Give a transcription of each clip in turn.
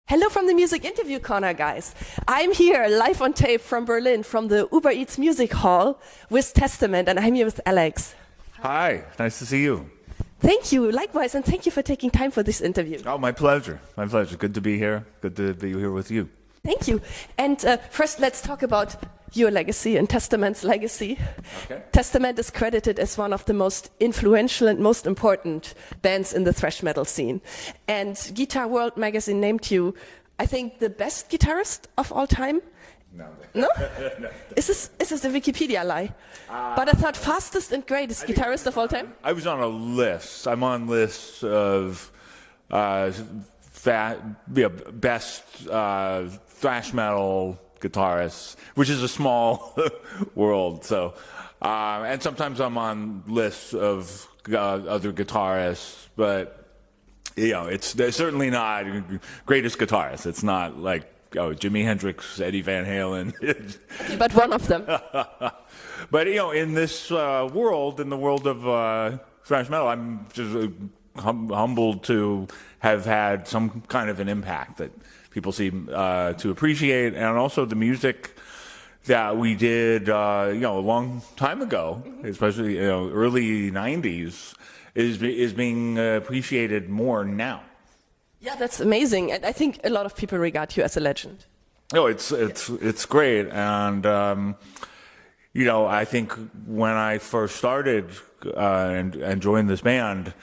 Hello from the Music Interview Corner, guys. I'm here live on tape from Berlin, from the Uber Eats Music Hall with Testament, and I'm here with Alex. Hi, nice to see you. Thank you, likewise, and thank you for taking time for this interview. Oh, my pleasure. My pleasure. Good to be here. Good to be here with you. Thank you. And first, let's talk about your legacy and Testament's legacy. Okay. Testament is credited as one of the most influential and most important bands in the thrash metal scene. And Guitar World magazine named you, I think, the best guitarist of all time. No? No? Is this the Wikipedia lie? But I thought fastest and greatest guitarist of all time? I was on a list. I'm on lists of best thrash metal guitarists, which is a small world. So, and sometimes I'm on lists of other guitarists, but you know, they're certainly not greatest guitarist. It's not like Jimi Hendrix, Eddie Van Halen. But one of them. But you know, in this world, in the world of thrash metal, I'm just humbled to have had some kind of an impact that people seem to appreciate, and also the music that we did, a long time ago, especially early '90s, is being appreciated more now. Yeah, that's amazing, and I think a lot of people regard you as a legend. No, it's great, and I think when I first started and joined this band,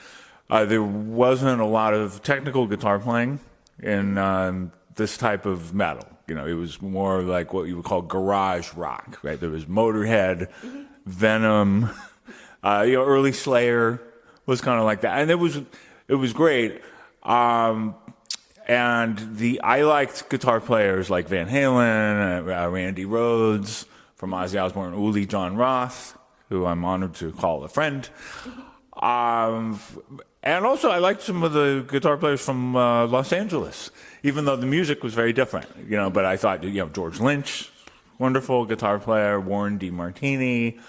there wasn't a lot of technical guitar playing in this type of metal. It was more like what you would call garage rock, right? There was Motorhead, Venom, early Slayer was kind of like that, and it was great. And I liked guitar players like Van Halen, Randy Rhoads, from Ozzy Osbourne, Uli John Roth, who I'm honored to call a friend. And also, I liked some of the guitar players from Los Angeles, even though the music was very different. But I thought, George Lynch, wonderful guitar player, Warren DeMartini,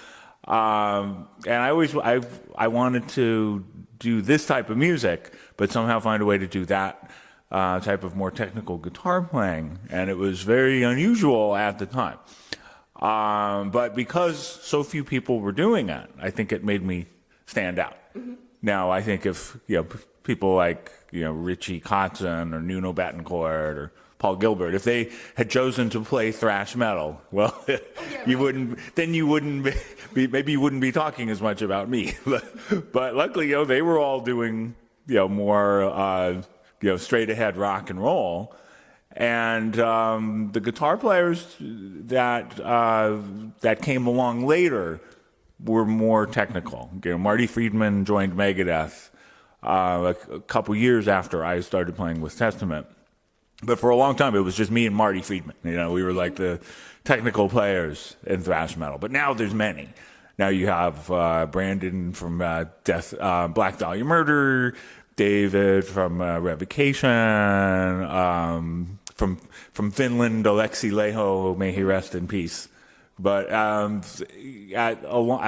and I wanted to do this type of music, but somehow find a way to do that type of more technical guitar playing, and it was very unusual at the time. But because so few people were doing it, I think it made me stand out. Mm-hmm. Now, I think if people like Richie Kotzen or Nuno Bettencourt or Paul Gilbert, if they had chosen to play thrash metal, well, you wouldn't be talking as much about me. But luckily, they were all doing more straight ahead rock and roll, and the guitar players that came along later were more technical. Marty Friedman joined Megadeth a couple years after I started playing with Testament. But for a long time, it was just me and Marty Friedman. We were like the technical players in thrash metal. But now there's many. Now you have Brandon from Black Dahlia Murder, David from Revocation, from Finland, Aleksi Laiho, may he rest in peace. But at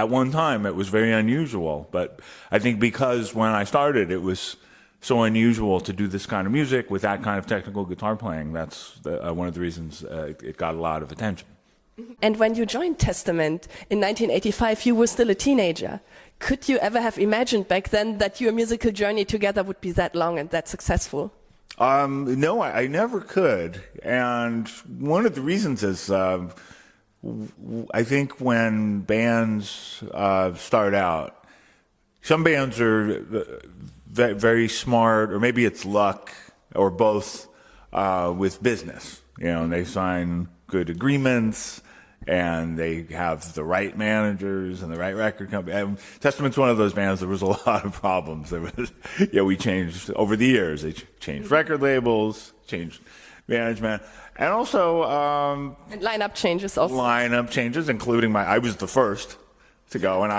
one time, it was very unusual. But I think because when I started, it was so unusual to do this kind of music with that kind of technical guitar playing. That's one of the reasons it got a lot of attention. And when you joined Testament in 1985, you were still a teenager. Could you ever have imagined back then that your musical journey together would be that long and that successful? No, I never could. And one of the reasons is I think when bands start out, some bands are very smart, or maybe it's luck, or both, with business. And they sign good agreements, and they have the right managers and the right record company. And Testament's one of those bands. There was a lot of problems. There was, we changed over the years. They changed record labels, changed management, and also and lineup changes also. Lineup changes, including I was the first to go, and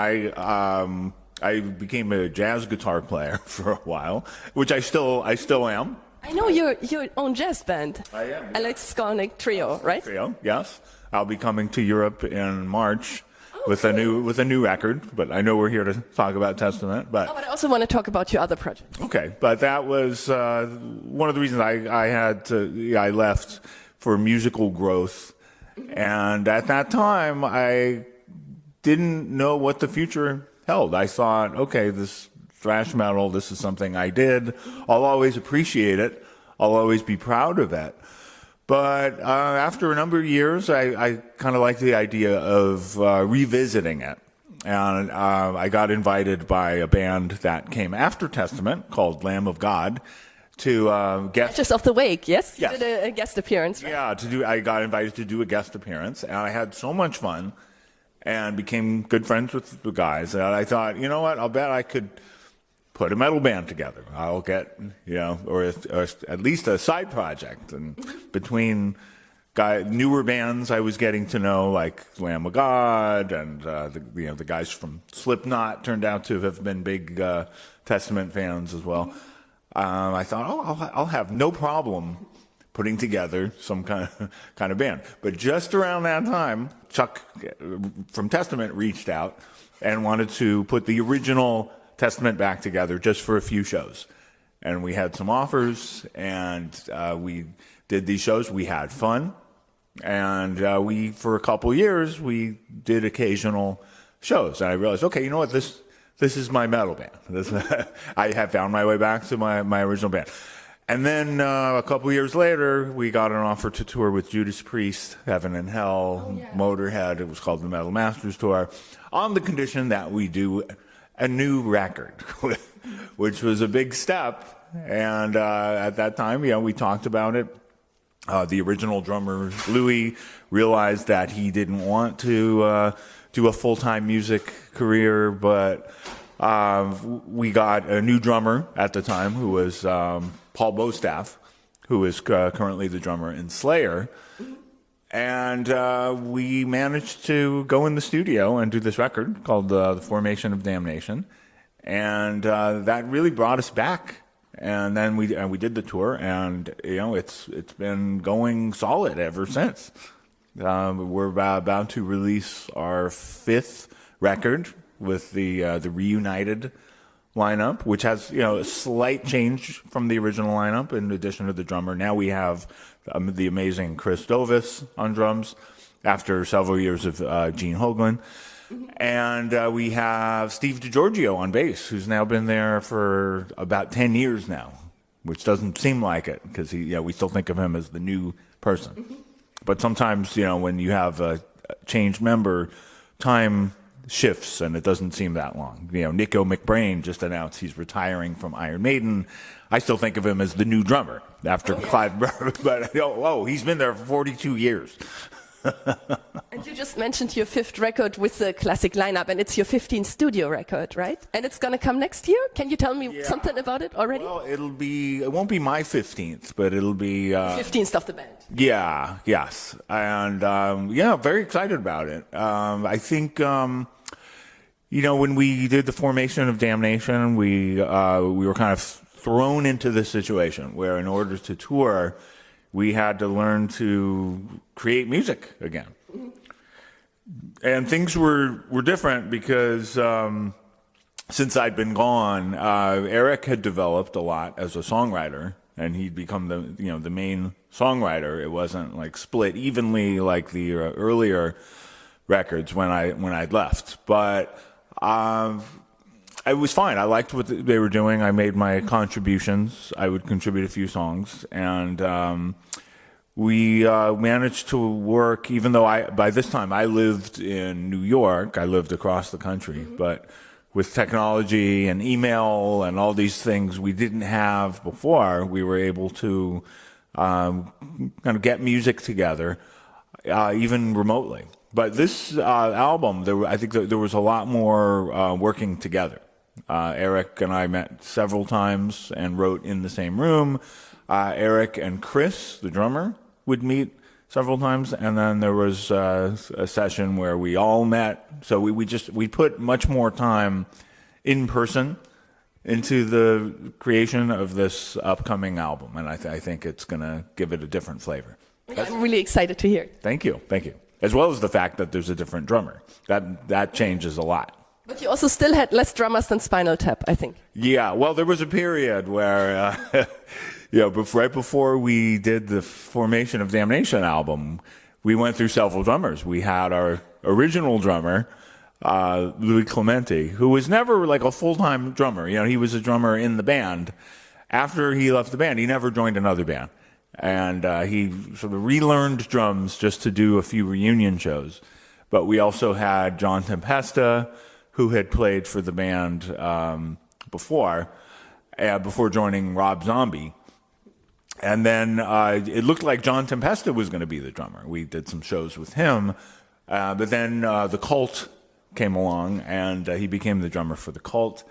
I became a jazz guitar player for a while, which I still am. I know your own jazz band. I am. Yeah. ALEX SKOLNIK TRIO, right? Trio, yes. I'll be coming to Europe in March with a new record. But I know we're here to talk about Testament. But I also want to talk about your other projects. okay, but that was one of the reasons I left for musical growth, and at that time I didn't know what the future held. I thought, okay, this thrash metal, this is something I did. I'll always appreciate it. I'll always be proud of it. But after a number of years, I kind of liked the idea of revisiting it. And I got invited by a band that came after Testament called Lamb of God to guest. Just off the Wake, yes? Yes. You did a guest appearance, right? Yeah, I got invited to do a guest appearance, and I had so much fun and became good friends with the guys that I thought, you know what, I'll bet I could put a metal band together. I'll get, or at least a side project. And between newer bands I was getting to know, like Lamb of God, and the guys from Slipknot turned out to have been big Testament fans as well. I thought, I'll have no problem putting together some kind of band. But just around that time, Chuck from Testament reached out and wanted to put the original Testament back together just for a few shows. And we had some offers, and we did these shows. We had fun. And for a couple years, we did occasional shows. And I realized, okay, you know what, this is my metal band. I have found my way back to my original band. And then a couple years later, we got an offer to tour with Judas Priest, Heaven and Hell, Motorhead. It was called the Metal Masters Tour, on the condition that we do a new record, which was a big step. And at that time, we talked about it. The original drummer, Louis, realized that he didn't want to do a full-time music career, but we got a new drummer at the time, who was Paul Bostaff, who is currently the drummer in Slayer. And we managed to go in the studio and do this record called The Formation of Damnation. And that really brought us back. And then we did the tour, and it's been going solid ever since. We're about to release our 5th record with the reunited lineup, which has a slight change from the original lineup. In addition to the drummer, now we have the amazing Chris Dovis on drums after several years of Gene Hoglan. And we have Steve DiGiorgio on bass, who's now been there for about 10 years now, which doesn't seem like it, because we still think of him as the new person. But sometimes, when you have a changed member, time shifts and it doesn't seem that long. Nico McBrain just announced he's retiring from Iron Maiden. I still think of him as the new drummer after Clive Burr, but he's been there for 42 years. And you just mentioned your 5th record with the classic lineup, and it's your 15th studio record, right? And it's going to come next year? Can you tell me something about it already? Well, it won't be my 15th, but it'll be 15th of the band. Yeah, yes. And very excited about it. I think when we did the Formation of Damnation, we were kind of thrown into this situation where, in order to tour, we had to learn to create music again. And things were different because since I'd been gone, Eric had developed a lot as a songwriter, and he'd become the main songwriter. It wasn't like split evenly like the earlier records when I'd left. But it was fine. I liked what they were doing. I made my contributions. I would contribute a few songs, and we managed to work, even though by this time I lived in New York. I lived across the country, but with technology and email and all these things we didn't have before, we were able to kind of get music together, even remotely. But this album, I think there was a lot more working together. Eric and I met several times and wrote in the same room. Eric and Chris, the drummer, would meet several times, and then there was a session where we all met. So we put much more time in person into the creation of this upcoming album, and I think it's going to give it a different flavor. I'm really excited to hear it. Thank you. as well as the fact that there's a different drummer. That changes a lot. But you also still had less drummers than Spinal Tap, I think. Yeah, well, there was a period where, right before we did the Formation of Damnation album, we went through several drummers. We had our original drummer, Louis Clemente, who was never like a full-time drummer. He was a drummer in the band. After he left the band, he never joined another band. And he sort of relearned drums just to do a few reunion shows. But we also had John Tempesta, who had played for the band before joining Rob Zombie. And then it looked like John Tempesta was going to be the drummer. We did some shows with him. But then the Cult came along, and he became the drummer for the Cult.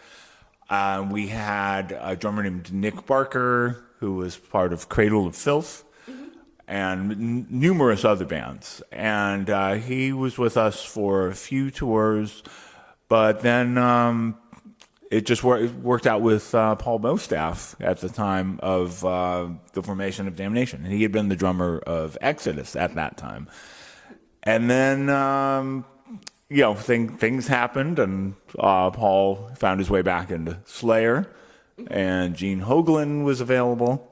We had a drummer named Nick Barker, who was part of Cradle of Filth, and numerous other bands. And he was with us for a few tours, but then it just worked out with Paul Bostaff at the time of the Formation of Damnation. And he had been the drummer of Exodus at that time. And then, things happened, and Paul found his way back into Slayer, and Gene Hoglan was available.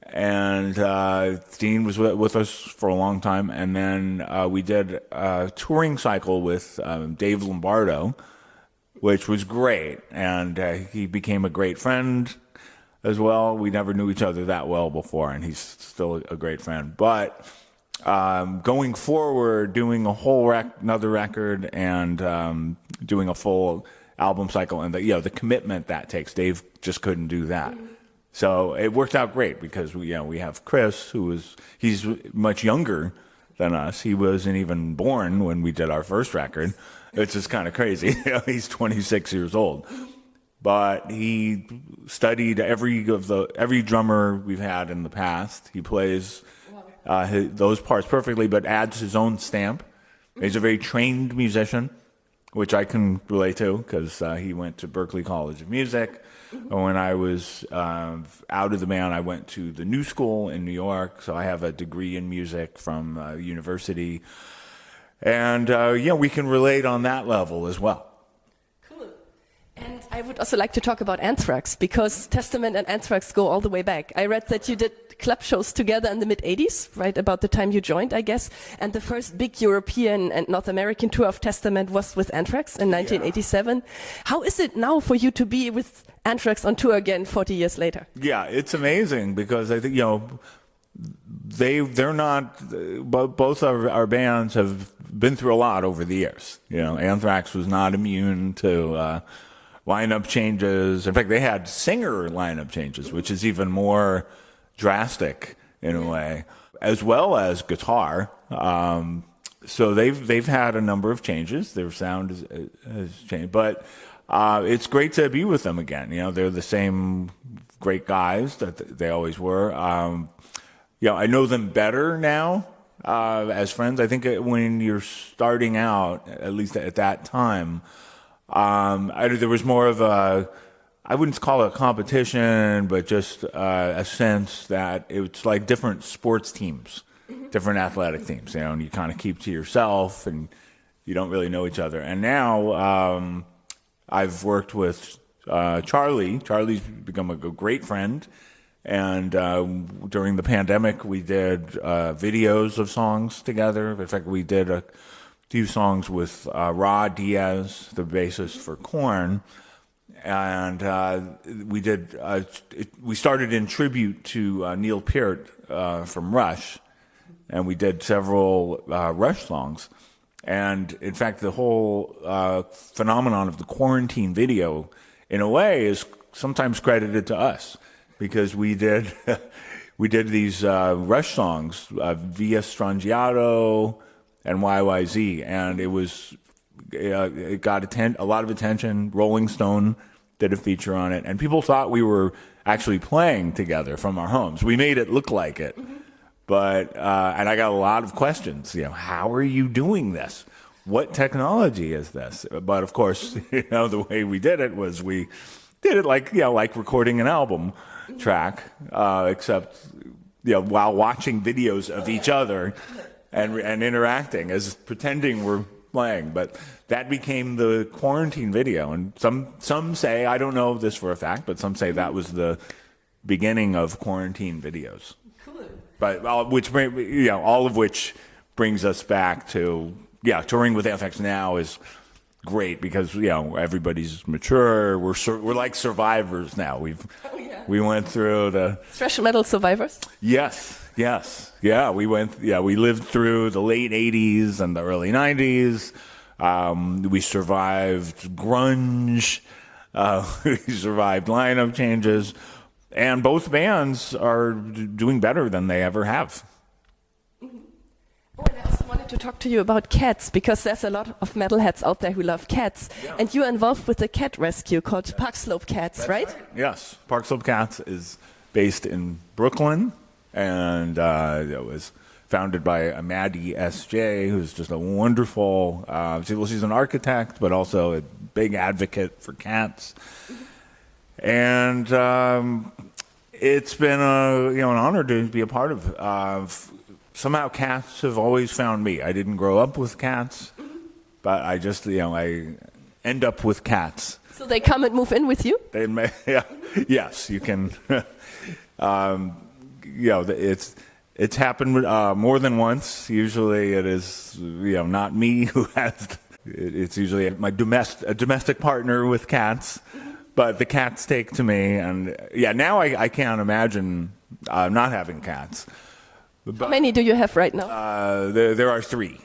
And Dean was with us for a long time. And then we did a touring cycle with Dave Lombardo, which was great. And he became a great friend as well. We never knew each other that well before, and he's still a great friend. But going forward, doing a whole another record and doing a full album cycle, and the commitment that takes, Dave just couldn't do that. So it worked out great because we have Chris, he's much younger than us. He wasn't even born when we did our first record. It's just kind of crazy. He's 26 years old, but he studied every drummer we've had in the past. He plays those parts perfectly, but adds his own stamp. He's a very trained musician, which I can relate to because he went to Berklee College of Music. When I was out of the band, I went to the New School in New York, so I have a degree in music from university. And, we can relate on that level as well. Cool. And I would also like to talk about Anthrax, because Testament and Anthrax go all the way back. I read that you did club shows together in the mid-'80s, right about the time you joined, I guess. And the first big European and North American tour of Testament was with Anthrax in 1987. Yeah. How is it now for you to be with Anthrax on tour again 40 years later? Yeah, it's amazing because I think, they're not, both our bands have been through a lot over the years. Anthrax was not immune to lineup changes. In fact, they had singer lineup changes, which is even more drastic in a way, as well as guitar. So they've had a number of changes. Their sound has changed, but it's great to be with them again. They're the same great guys that they always were. I know them better now as friends. I think when you're starting out, at least at that time, there was more of I wouldn't call it a competition, but just a sense that it's like different sports teams, different athletic teams, and you kind of keep to yourself and you don't really know each other. And now I've worked with Charlie. Charlie's become a great friend. And during the pandemic, we did videos of songs together. In fact, we did a few songs with Rod Diaz, the bassist for Korn. And we started in tribute to Neil Peart from Rush, and we did several Rush songs. And in fact, the whole phenomenon of the quarantine video, in a way, is sometimes credited to us because we did these Rush songs, Via Strangiato and YYZ, and it got a lot of attention. Rolling Stone did a feature on it, and people thought we were actually playing together from our homes. We made it look like it, but and I got a lot of questions. How are you doing this? What technology is this? But of course, the way we did it was we did it like recording an album track, except while watching videos of each other and interacting as pretending we're playing. But that became the quarantine video. And some say, I don't know this for a fact, but some say that was the beginning of quarantine videos. Cool. But all of which brings us back to touring with Anthrax now is great because everybody's mature. We're like survivors now. We went through the thrash metal survivors. Yes. Yeah, we lived through the late 80s and the early 90s. We survived grunge. We survived lineup changes. And both bands are doing better than they ever have. Oh, and I also wanted to talk to you about cats, because there's a lot of metalheads out there who love cats. Yeah. And you're involved with a cat rescue called Park Slope Cats, right? Yes. Park Slope Cats is based in Brooklyn, and it was founded by Maddy SJ, who's just a wonderful, she's an architect, but also a big advocate for cats. And it's been an honor to be a part of. Somehow cats have always found me. I didn't grow up with cats, but I just I end up with cats. So they come and move in with you? Yes, you can. It's happened more than once. Usually it is not me who has. It's usually a domestic partner with cats. But the cats take to me, and now I can't imagine not having cats. But, how many do you have right now? There are 3.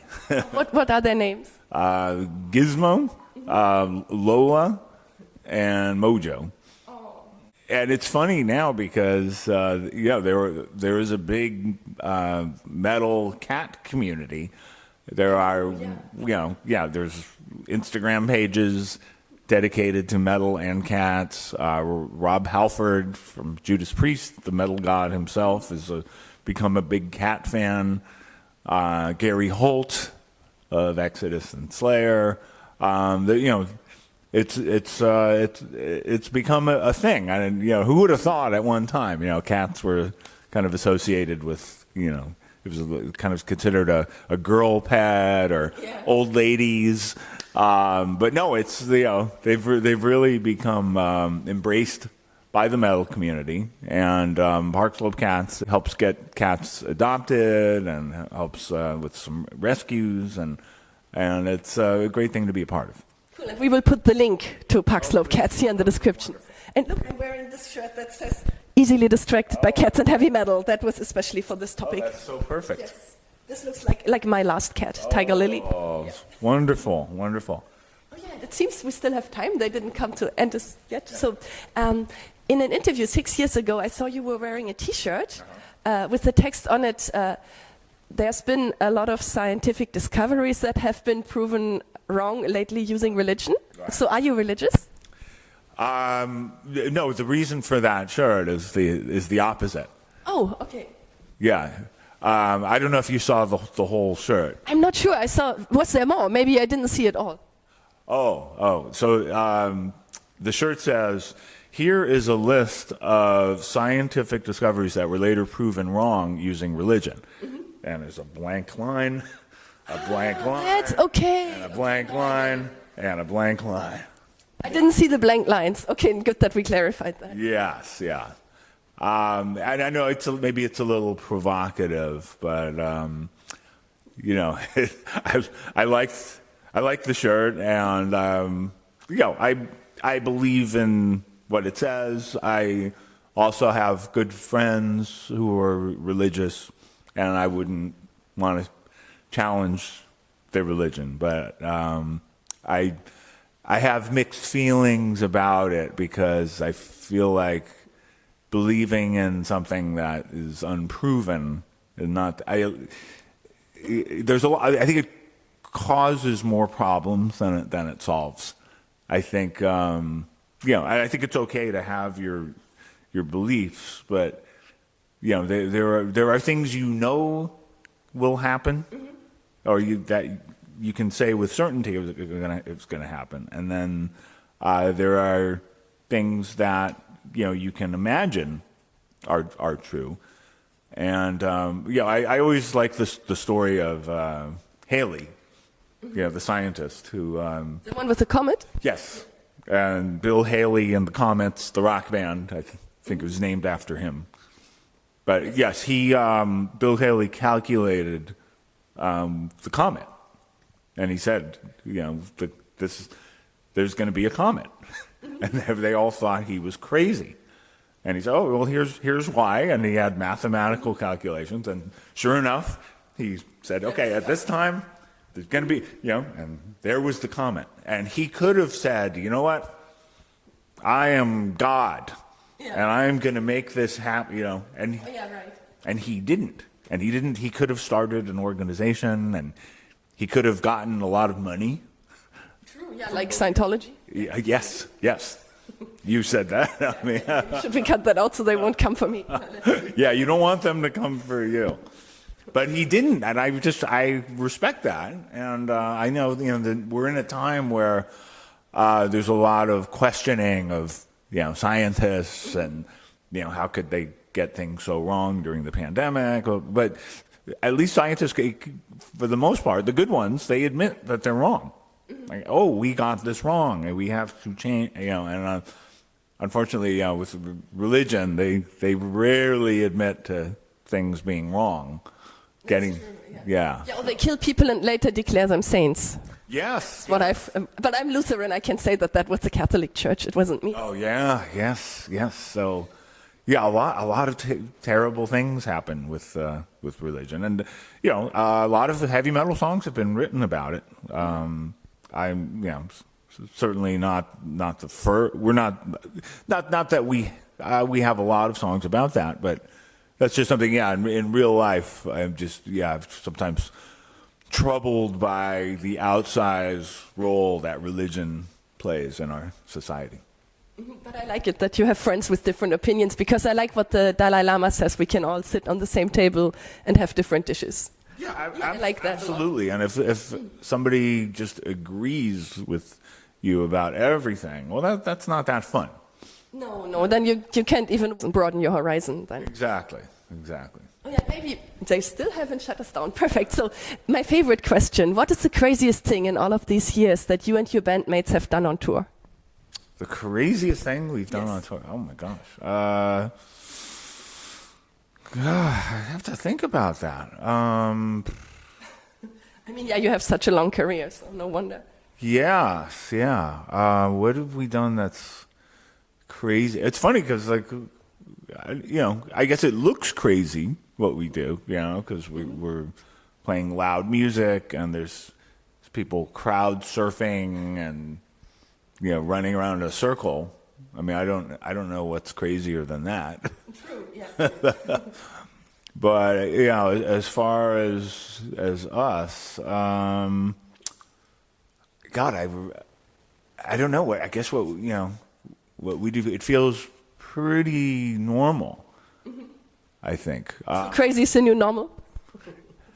What are their names? Gizmo, Lola, and Mojo. Oh. And it's funny now because there is a big metal cat community. There are there's Instagram pages dedicated to metal and cats. Rob Halford from Judas Priest, the metal god himself, has become a big cat fan. Gary Holt of Exodus and Slayer. It's become a thing. And who would have thought at one time? Cats were kind of associated with it was kind of considered a girl pet or old ladies. But no, it's they've really become embraced by the metal community, and Park Slope Cats helps get cats adopted and helps with some rescues, and it's a great thing to be a part of. Cool. And we will put the link to Park Slope Cats here in the description. And look, I'm wearing this shirt that says "Easily distracted by cats and heavy metal." That was especially for this topic. Oh, that's so perfect. Yes. This looks like my last cat, Tiger Lily. Oh, wonderful. Oh yeah, it seems we still have time. They didn't come to end us yet. Yeah. So, in an interview 6 years ago, I saw you were wearing a T-shirt with the text on it. There's been a lot of scientific discoveries that have been proven wrong lately using religion. Right. So, are you religious? No, the reason for that shirt is the opposite. Oh, okay. Yeah. I don't know if you saw the whole shirt. I'm not sure. I saw. Was there more? Maybe I didn't see it all. Oh. So the shirt says, "Here is a list of scientific discoveries that were later proven wrong using religion." Mm-hmm. And there's a blank line, That's okay. and a blank line, and a blank line. I didn't see the blank lines. Okay, good that we clarified that. Yes, yeah. And I know maybe it's a little provocative, but I like the shirt, and I believe in what it says. I also have good friends who are religious, and I wouldn't want to challenge their religion, but I have mixed feelings about it because I feel like believing in something that is unproven is not. There's a lot. I think it causes more problems than it solves. I think I think it's okay to have your beliefs, but there are things will happen, or that you can say with certainty it's going to happen, and then there are things that you can imagine are true, And I always like the story of Haley, the scientist who. The one with the comet? Yes, and Bill Haley and the Comets, the rock band. I think it was named after him. But yes, Bill Haley calculated the comet, and he said, there's going to be a comet, and they all thought he was crazy. And he said, oh, well, here's why, and he had mathematical calculations, and sure enough, he said, okay, at this time, there's going to be, and there was the comet. And he could have said, you know what, I am God, and I'm going to make this happen, and and he didn't. And he could have started an organization, and he could have gotten a lot of money. True, yeah, like Scientology. Yes. You said that. I mean, should we cut that out so they won't come for me? Yeah, you don't want them to come for you. But he didn't, and I respect that. And I know, that we're in a time where there's a lot of questioning of, scientists and, how could they get things so wrong during the pandemic. But at least scientists, for the most part, the good ones, they admit that they're wrong. Like, oh, we got this wrong, and we have to change. And unfortunately, with religion, they rarely admit to things being wrong. Yeah, well, they kill people and later declare them saints. Yes. But I'm Lutheran. I can say that was the Catholic Church. It wasn't me. Oh yeah, yes. So, yeah, a lot of terrible things happen with religion, and a lot of the heavy metal songs have been written about it. I'm certainly not the first. We're not that we have a lot of songs about that, but that's just something. Yeah, in real life, I'm just sometimes troubled by the outsized role that religion plays in our society. But I like it that you have friends with different opinions, because I like what the Dalai Lama says: we can all sit on the same table and have different dishes. Yeah, I like that. Absolutely. And if somebody just agrees with you about everything, well, that's not that fun. No, then you can't even broaden your horizon then. Exactly. Oh yeah, maybe they still haven't shut us down. Perfect. So my favorite question: what is the craziest thing in all of these years that you and your bandmates have done on tour? The craziest thing we've done on tour? Oh my gosh. I have to think about that. I mean, you have such a long career, so no wonder. Yeah. What have we done that's crazy? It's funny because, I guess it looks crazy what we do, because we're playing loud music and there's people crowd surfing and, running around in a circle. I mean, I don't know what's crazier than that. True, yeah. But as far as us, God, I don't know. I guess what we do, it feels pretty normal. I think. Crazy is the new normal.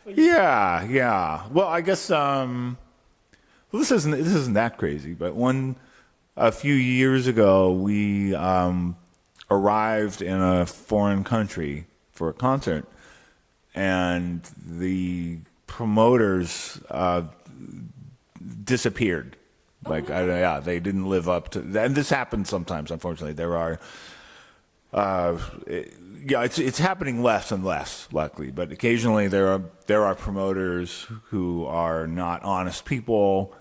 Yeah. Well, I guess this isn't that crazy, but a few years ago, we arrived in a foreign country for a concert, and the promoters disappeared. They didn't live up to. And this happens sometimes. Unfortunately, there are. It's happening less and less, luckily. But occasionally, there are promoters who are not honest people.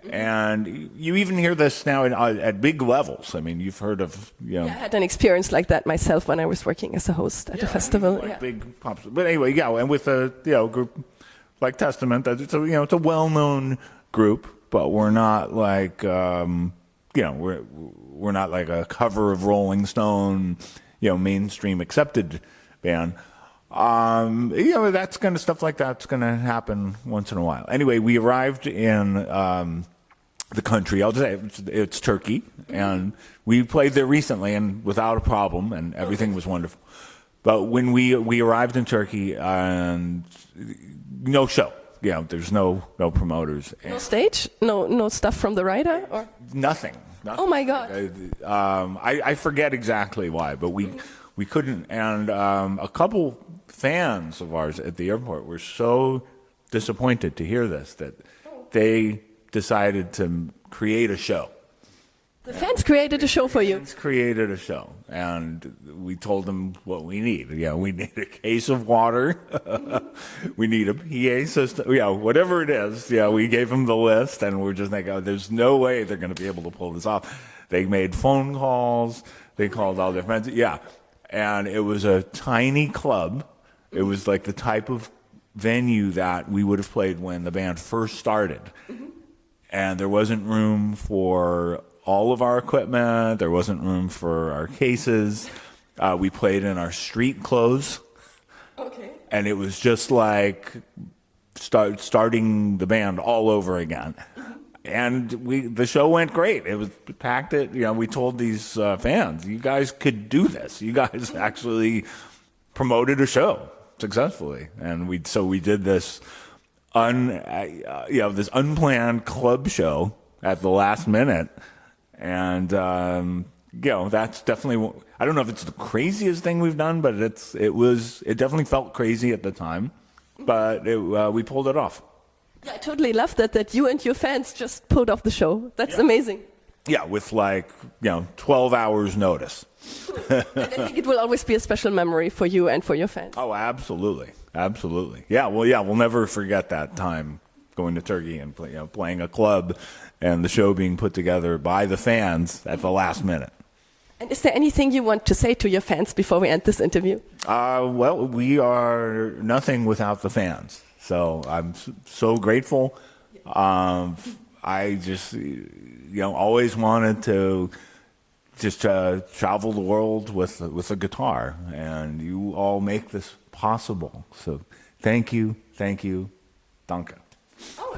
And you even hear this now at big levels. I mean, you've heard of, I had an experience like that myself when I was working as a host at a festival. Big pops. But anyway, and with a group like Testament, it's a well-known group, but we're not like we're not like a cover of Rolling Stone, mainstream accepted band. That's kind of stuff like that's going to happen once in a while. Anyway, we arrived in the country. I'll just say it's Turkey, and we played there recently and without a problem, and everything was wonderful. But when we arrived in Turkey, and no show. There's no promoters. No stage? No stuff from the writer? Or? Nothing. Oh my God. I forget exactly why, but we couldn't. And a couple fans of ours at the airport were so disappointed to hear this that they decided to create a show. The fans created a show for you. Fans created a show, and we told them what we need. Yeah, we need a case of water. We need a PA system. Yeah, whatever it is. Yeah, we gave them the list, and we're just like, oh, there's no way they're going to be able to pull this off. They made phone calls. They called all their friends. Yeah, and it was a tiny club. It was like the type of venue that we would have played when the band first started. And there wasn't room for all of our equipment. There wasn't room for our cases. We played in our street clothes. Okay. And it was just like starting the band all over again. And the show went great. It was packed. We told these fans, you guys could do this. You guys actually promoted a show successfully. And we did this this unplanned club show at the last minute. And, that's definitely, I don't know if it's the craziest thing we've done, but it definitely felt crazy at the time, but we pulled it off. Yeah, I totally love that you and your fans just pulled off the show. That's amazing. Yeah, with 12 hours notice. And I think it will always be a special memory for you and for your fans. Oh, absolutely. Absolutely. Yeah, we'll never forget that time going to Turkey and playing a club and the show being put together by the fans at the last minute. And is there anything you want to say to your fans before we end this interview? Well, we are nothing without the fans. So I'm so grateful. I just, always wanted to just travel the world with a guitar, and you all make this possible. So thank you, danke. Oh.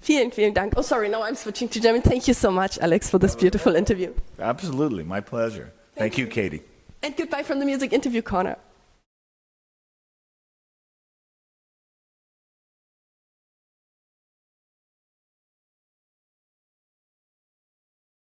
Vielen, vielen Dank. Oh, sorry, now I'm switching to German. Thank you so much, Alex, for this beautiful interview. Absolutely, my pleasure. Thank you, Katie. And goodbye from the Music Interview Corner.